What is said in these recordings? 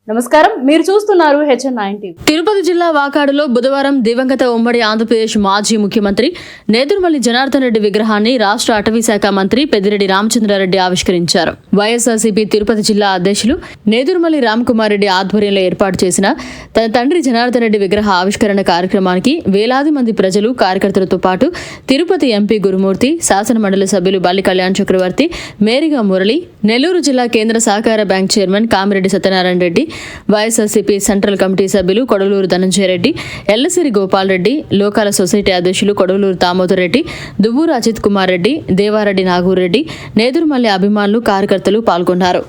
నమస్కారం, మీరు చూస్తున్నారు HN9 తిరుపతి జిల్లా వాకాడులో బుధవారం దివంగత ఉమ్మడి ఆంధ్రప్రదేశ్ మాజీ ముఖ్యమంత్రి నేదురుమల్లి జనార్దన్ రెడ్డి విగ్రహాన్ని రాష్ట్ర అటవీ శాఖ మంత్రి పెద్దిరెడ్డి రామచంద్రారెడ్డి ఆవిష్కరించారు. వైఎస్ఆర్సీపీ తిరుపతి జిల్లా అధ్యక్షులు నేదురుమల్లి రామ్కుమార్ రెడ్డి ఆధ్వర్యంలో ఏర్పాటు చేసిన తన తండ్రి జనార్దన్ రెడ్డి విగ్రహ ఆవిష్కరణ కార్యక్రమానికి వేలాది మంది ప్రజలు, కార్యకర్తలతో పాటు తిరుపతి ఎంపీ గురుమూర్తి, శాసనమండలి సభ్యులు బల్లి కళ్యాణ్ చక్రవర్తి, మేరిగా మురళి, నెల్లూరు జిల్లా కేంద్ర సహకార bank chairman Kamireddy Satyanarayana Reddy, YSRCP central committee సభ్యులు కొడవలూరు ధనంజయ రెడ్డి, ఎల్లసిరి గోపాల్ రెడ్డి, లోకాల సొసైటీ అధ్యక్షులు కొడవలూరు దామోదర్ రెడ్డి, దువ్వూరు అజిత్ కుమార్ రెడ్డి, దేవారెడ్డి నాగూరెడ్డి, నేదురుమల్లి అభిమానులు, కార్యకర్తలు పాల్గొన్నారు.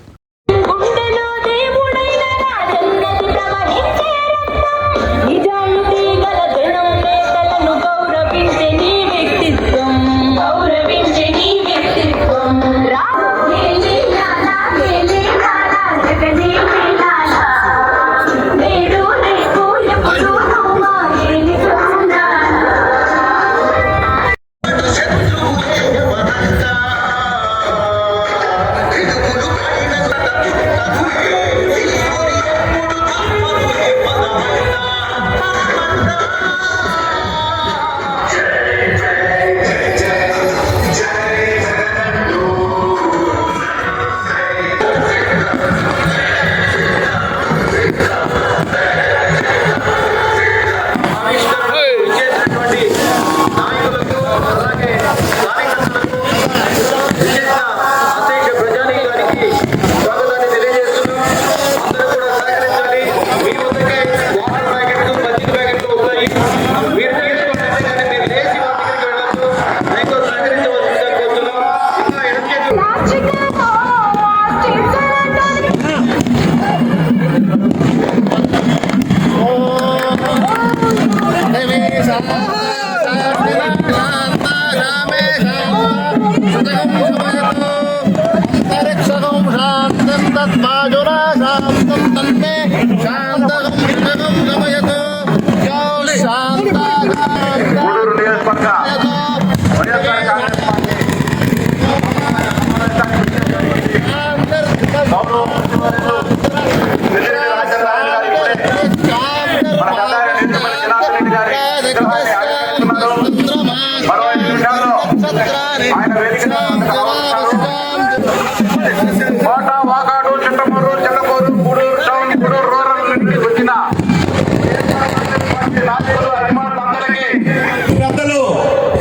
పెద్దలు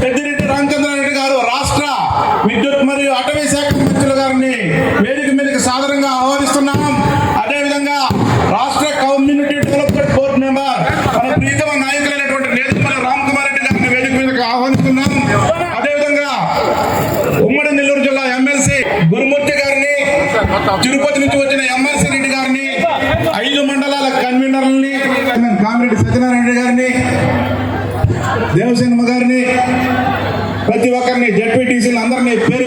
పెద్దిరెడ్డి రామచంద్రారెడ్డి గారు రాష్ట్ర విద్యుత్ మరియు అటవీ శాఖ మంత్రులు గారిని వేదిక మీదకి సాదరంగా ఆహ్వానిస్తున్నాం. అదేవిధంగా రాష్ట్ర కమ్యూనిటీ డెవలప్మెంట్ బోర్డు మెంబర్ మన ప్రీతమ నాయకులైనటువంటి నేదురుమల్లి రామ్కుమార్ రెడ్డి గారిని వేదిక మీదకి ఆహ్వానిస్తున్నాం. అదేవిధంగా ఉమ్మడి నెల్లూరు జిల్లా ఎమ్మెల్సీ గురుమూర్తి గారిని, తిరుపతి నుంచి వచ్చిన ఎమ్మెల్సీ రెడ్డి గారిని, 5 మండలాల కన్వీనర్లని కామిరెడ్డి సత్యనారాయణ గారిని, దేవసేనమ్మ గారిని, ప్రతి ఒక్కరిని, జడ్పీటీసీలు అందరినీ పేరు